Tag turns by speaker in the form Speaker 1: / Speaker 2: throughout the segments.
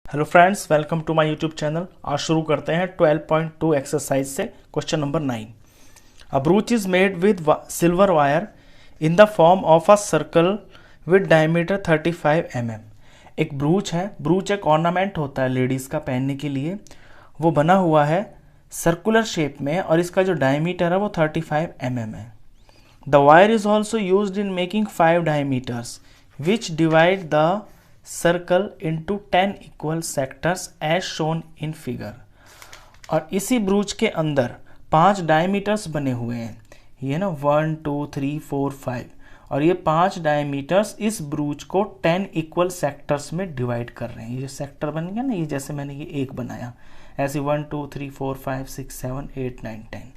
Speaker 1: Hello friends, welcome to my YouTube channel. आज शुरू करते हैं 12.2 एक्सरसाइज से question number 9। A brooch is made with silver wire in the form of a circle with diameter 35 mm। एक ब्रूच है। ब्रूच एक ornament होता है लेडीज़ का पहनने के लिए। वो बना हुआ है सर्कुलर शेप में और इसका जो डायमीटर है वो 35 mm है। The wire is also use in making 5 diameters which divide the circle into 10 equal sectors as shown in figure. और इसी ब्रूच के अंदर 5 डायमीटर्स बने हुए हैं। ये ना 1 2 3 4 5 और ये 5 डायमीटर्स इस ब्रूच को 10 इक्वल सेक्टर्स में डिवाइड कर रहे हैं। ये सेक्टर बन गया ना, ये जैसे मैंने ये एक बनाया ऐसे 1 2 3 4 5 6 7 8 9 10।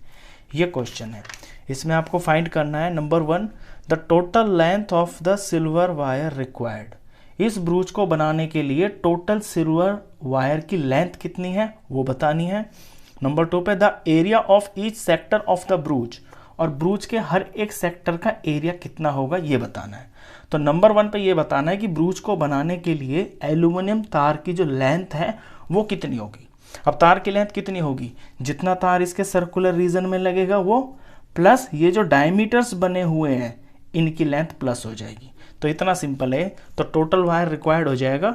Speaker 1: ये क्वेश्चन है। इसमें आपको फाइंड करना है number 1 the total length of the silver wire required. इस ब्रूच को बनाने के लिए टोटल सिल्वर वायर की लेंथ कितनी है वो बतानी है। नंबर 2 पे the area of each sector of the ब्रूच, और ब्रूच के हर एक सेक्टर का एरिया कितना होगा ये बताना है। तो नंबर 1 पे ये बताना है कि ब्रूच को बनाने के लिए एल्यूमिनियम तार की जो लेंथ है वो कितनी होगी। अब तार की लेंथ कितनी होगी, जितना तार इसके सर्कुलर रीजन में लगेगा वो प्लस ये जो डायमीटर्स बने हुए हैं इनकी लेंथ प्लस हो जाएगी। तो इतना सिंपल है। तो टोटल वायर रिक्वायर्ड हो जाएगा,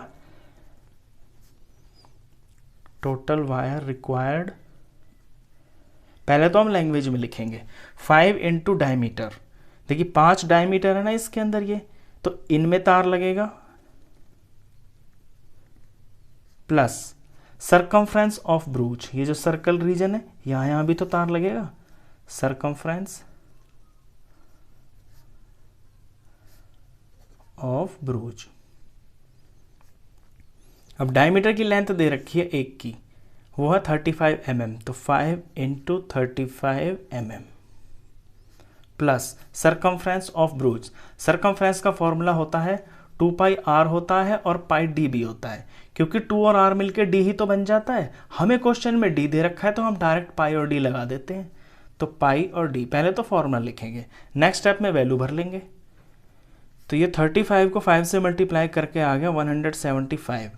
Speaker 1: टोटल वायर रिक्वायर्ड, पहले तो हम लैंग्वेज में लिखेंगे 5 इंटू डायमीटर। देखिए 5 डायमीटर है ना इसके अंदर, ये तो इनमें तार लगेगा प्लस सरकमफ्रेंस ऑफ ब्रूच, ये जो सर्कल रीजन है यहां भी तो तार लगेगा, सरकमफ्रेंस ऑफ ब्रूच। अब डायमीटर की लेंथ दे रखी है एक की, वो है 35 mm, तो 5 into 35 mm plus circumference of ब्रूच। Circumference का फॉर्मूला होता है 2 पाई r होता है और पाई d भी होता है, क्योंकि 2 और r मिलके d ही तो बन जाता है। हमें क्वेश्चन में d दे रखा है तो हम डायरेक्ट पाई और d लगा देते हैं। तो पाई और d, पहले तो फॉर्मूला लिखेंगे, नेक्स्ट स्टेप में वैल्यू भर लेंगे। तो ये 35 को 5 से मल्टीप्लाई करके आ गया 175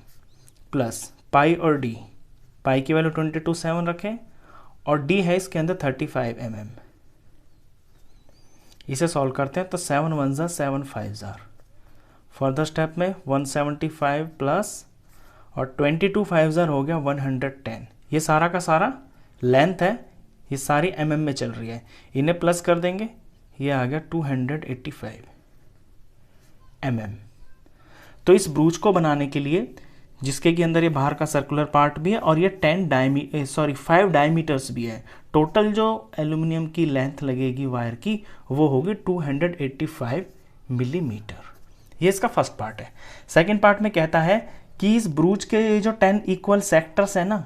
Speaker 1: प्लस पाई और डी, पाई की वैल्यू 22 रखें और डी है इसके अंदर 35 mm। इसे सॉल्व करते हैं तो 7 1 ज़ा 7 5 ज़ार। फर्दर स्टेप में 175 प्लस और 22 5 ज़ार हो गया 110। ये सारा का सारा लेंथ है, ये सारी mm में चल रही है, इन्हें प्लस कर देंगे, ये आ गया 285 mm। तो इस ब्रूच को बनाने के लिए, जिसके के अंदर ये बाहर का सर्कुलर पार्ट भी है और ये 5 डायमीटर्स भी है, टोटल जो एल्यूमिनियम की लेंथ लगेगी वायर की वो होगी 285 मिलीमीटर। ये इसका फर्स्ट पार्ट है। सेकंड पार्ट में कहता है कि इस ब्रूच के जो 10 इक्वल सेक्टर्स है ना,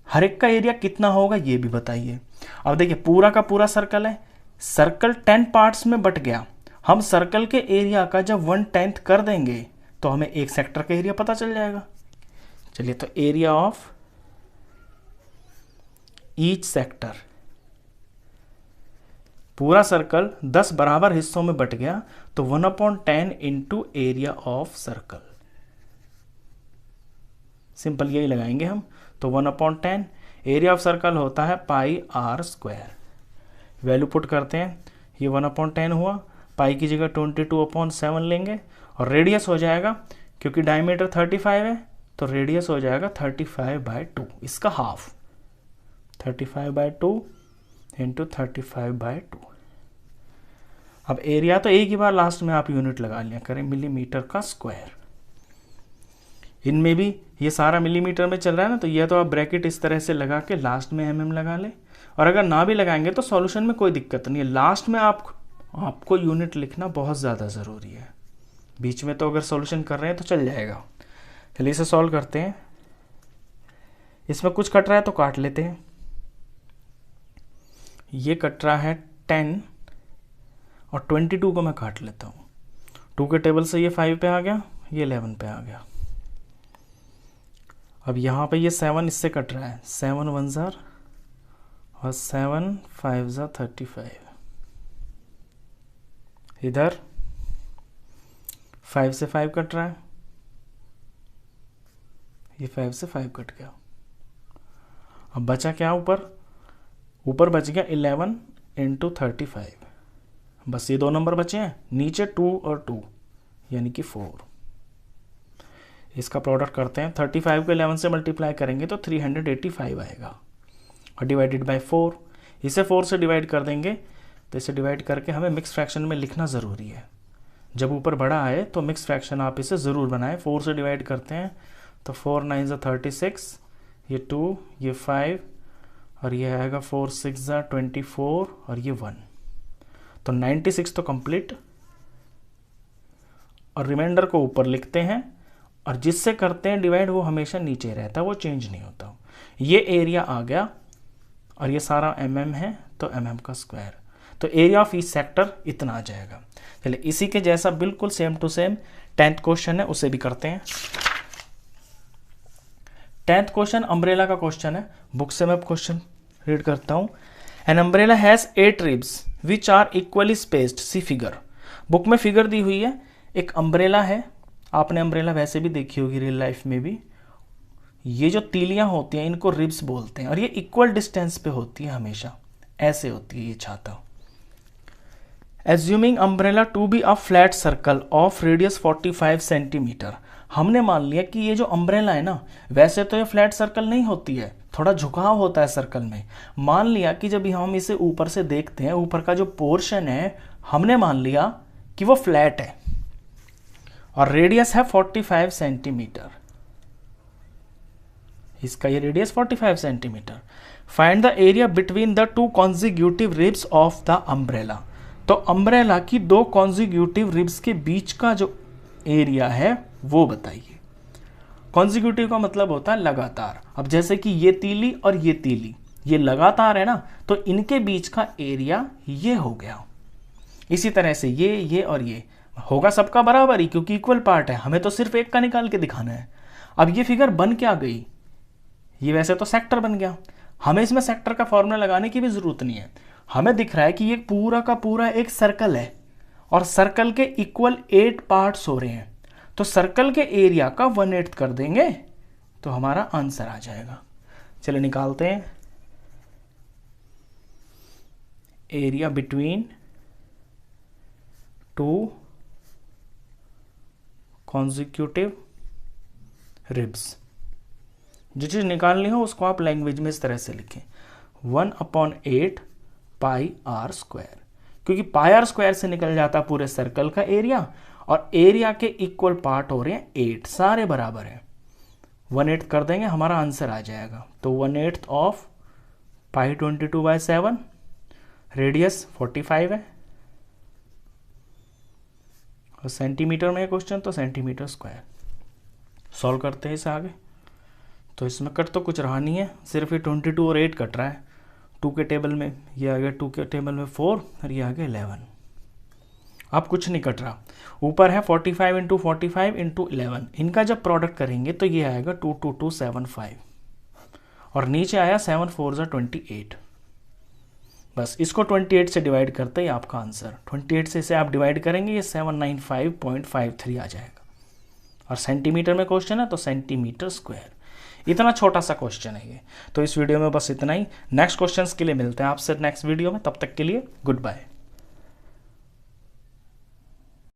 Speaker 1: हर एक का एरिया कितना होगा ये भी बताइए। अब देखिए पूरा का पूरा सर्कल है, सर्कल 10 पार्ट्स में बट गया। हम सर्कल के एरिया का जब 1/10 कर देंगे तो हमें एक सेक्टर का एरिया पता चल जाएगा। चलिए, तो एरिया ऑफ ईच सेक्टर, पूरा सर्कल 10 बराबर हिस्सों में बट गया तो 1/10 into area of circle, simple यही लगाएंगे हम। तो 1/10 एरिया ऑफ सर्कल होता है पाई r स्क्वायर। वैल्यू पुट करते हैं, ये 1/10 हुआ, पाई की जगह 22/7 लेंगे और रेडियस हो जाएगा, क्योंकि डायमीटर 35 है तो रेडियस हो जाएगा 35/2, इसका हाफ 35/2 इंटू 35/2। अब एरिया तो एक ही बार लास्ट में आप यूनिट लगा लिया करें, मिलीमीटर का स्क्वायर। इनमें भी ये सारा मिलीमीटर में चल रहा है ना, तो ये तो आप ब्रैकेट इस तरह से लगा के लास्ट में mm लगा ले, और अगर ना भी लगाएंगे तो सॉल्यूशन में कोई दिक्कत नहीं है। लास्ट में आपको यूनिट लिखना बहुत ज़्यादा ज़रूरी है, बीच में तो अगर सॉल्यूशन कर रहे हैं तो चल जाएगा। चलिए इसे सॉल्व करते हैं। इसमें कुछ कट रहा है तो काट लेते हैं। ये कट रहा है 10 और 22 को मैं काट लेता हूँ। 2 के टेबल से ये 5 पे आ गया, ये 11 पे आ गया। अब यहाँ पे ये 7 इससे कट रहा है, 7 1 ज़ार और 7 5 ज़ार 35। इधर 5 से 5 कट रहा है, ये 5 से 5 कट गया। अब बचा क्या ऊपर बच गया 11 इंटू 35। बस ये 2 नंबर बचे हैं, नीचे 2 और 2 यानी कि 4। इसका प्रोडक्ट करते हैं, 35 को 11 से मल्टीप्लाई करेंगे तो 385 आएगा और डिवाइडेड बाय 4। इसे 4 से डिवाइड कर देंगे तो इसे डिवाइड करके हमें मिक्स फ्रैक्शन में लिखना ज़रूरी है। जब ऊपर बड़ा आए तो मिक्स फ्रैक्शन आप इसे ज़रूर बनाएं। 4 से डिवाइड करते हैं तो 4 9 ज़ा 36, ये 2, ये 5 और ये आएगा 4 6 ज़ा 24 और ये 1। तो 96 तो कंप्लीट और रिमाइंडर को ऊपर लिखते हैं और जिससे करते हैं डिवाइड वो हमेशा नीचे रहता है, वो चेंज नहीं होता। ये एरिया आ गया और ये सारा mm है तो mm का स्क्वायर, तो एरिया ऑफ ईच सेक्टर इतना आ जाएगा। चलिए इसी के जैसा बिल्कुल same to same 10th question है, उसे भी करते हैं। 10th क्वेश्चन अम्ब्रेला का क्वेश्चन है। बुक से मैं क्वेश्चन रीड करता हूं। An umbrella has 8 ribs which are equally spaced, see figure. Book में फिगर दी हुई है, एक अम्ब्रेला है। आपने अम्ब्रेला वैसे भी देखी होगी रियल लाइफ में भी। ये जो तीलियां होती हैं इनको रिब्स बोलते हैं और ये इक्वल डिस्टेंस पे होती है, हमेशा ऐसे होती है ये छाता। Assuming umbrella to be a flat circle of radius 45 centimetre. हमने मान लिया कि ये जो अम्ब्रेला है ना, वैसे तो ये फ्लैट सर्कल नहीं होती है, थोड़ा झुकाव होता है सर्कल में। मान लिया कि जब हम इसे ऊपर से देखते हैं, ऊपर का जो पोर्शन है हमने मान लिया कि वो फ्लैट है और रेडियस है 45 सेंटीमीटर। इसका ये radius 45 centimetre. Find the area between the 2 consecutive ribs of the umbrella. तो अम्ब्रेला की 2 कॉन्जिक्यूटिव रिब्स के बीच का जो एरिया है वो बताइए। कॉन्जिक्यूटिव का मतलब होता है लगातार। अब जैसे कि ये तीली और ये तीली ये लगातार है ना, तो इनके बीच का एरिया ये हो गया। इसी तरह से ये और ये होगा सबका बराबर ही, क्योंकि इक्वल पार्ट है। हमें तो सिर्फ एक का निकाल के दिखाना है। अब ये फिगर बन क्या गई, ये वैसे तो सेक्टर बन गया। हमें इसमें सेक्टर का फॉर्मूला लगाने की भी जरूरत नहीं है। हमें दिख रहा है कि ये पूरा का पूरा एक सर्कल है और सर्कल के इक्वल 8 पार्ट्स हो रहे हैं। तो सर्कल के एरिया का 1/8 कर देंगे तो हमारा आंसर आ जाएगा। चलो निकालते हैं। Area between 2 consecutive ribs. जो चीज निकालनी हो उसको आप लैंग्वेज में इस तरह से लिखें, 1/8 पाई आर स्क्वायर, क्योंकि पाई आर स्क्वायर से निकल जाता पूरे सर्कल का एरिया और एरिया के इक्वल पार्ट हो रहे हैं 8, सारे बराबर हैं। 1/8 कर देंगे हमारा आंसर आ जाएगा। तो 1/8 ऑफ पाई 22/7, रेडियस 45 है और सेंटीमीटर में क्वेश्चन तो सेंटीमीटर स्क्वायर। सॉल्व करते हैं इसे आगे। तो इसमें कट तो कुछ रहा नहीं है, सिर्फ ये 22 और 8 कट रहा है। 2 के टेबल में ये आ गया, 2 के टेबल में 4 और ये आ गया 11। अब कुछ नहीं कट रहा। ऊपर है 45 इंटू 45 इंटू 11, इनका जब प्रोडक्ट करेंगे तो ये आएगा 22275 और नीचे आया 7 4 ज़ा 28। बस इसको 28 से डिवाइड करते ही आपका आंसर, 28 से इसे आप डिवाइड करेंगे ये 795.53 आ जाएगा। और सेंटीमीटर में क्वेश्चन है तो सेंटीमीटर स्क्वायर। इतना छोटा सा क्वेश्चन है ये। तो इस वीडियो में बस इतना ही। नेक्स्ट क्वेश्चंस के लिए मिलते हैं आपसे नेक्स्ट वीडियो में। तब तक के लिए गुड बाय।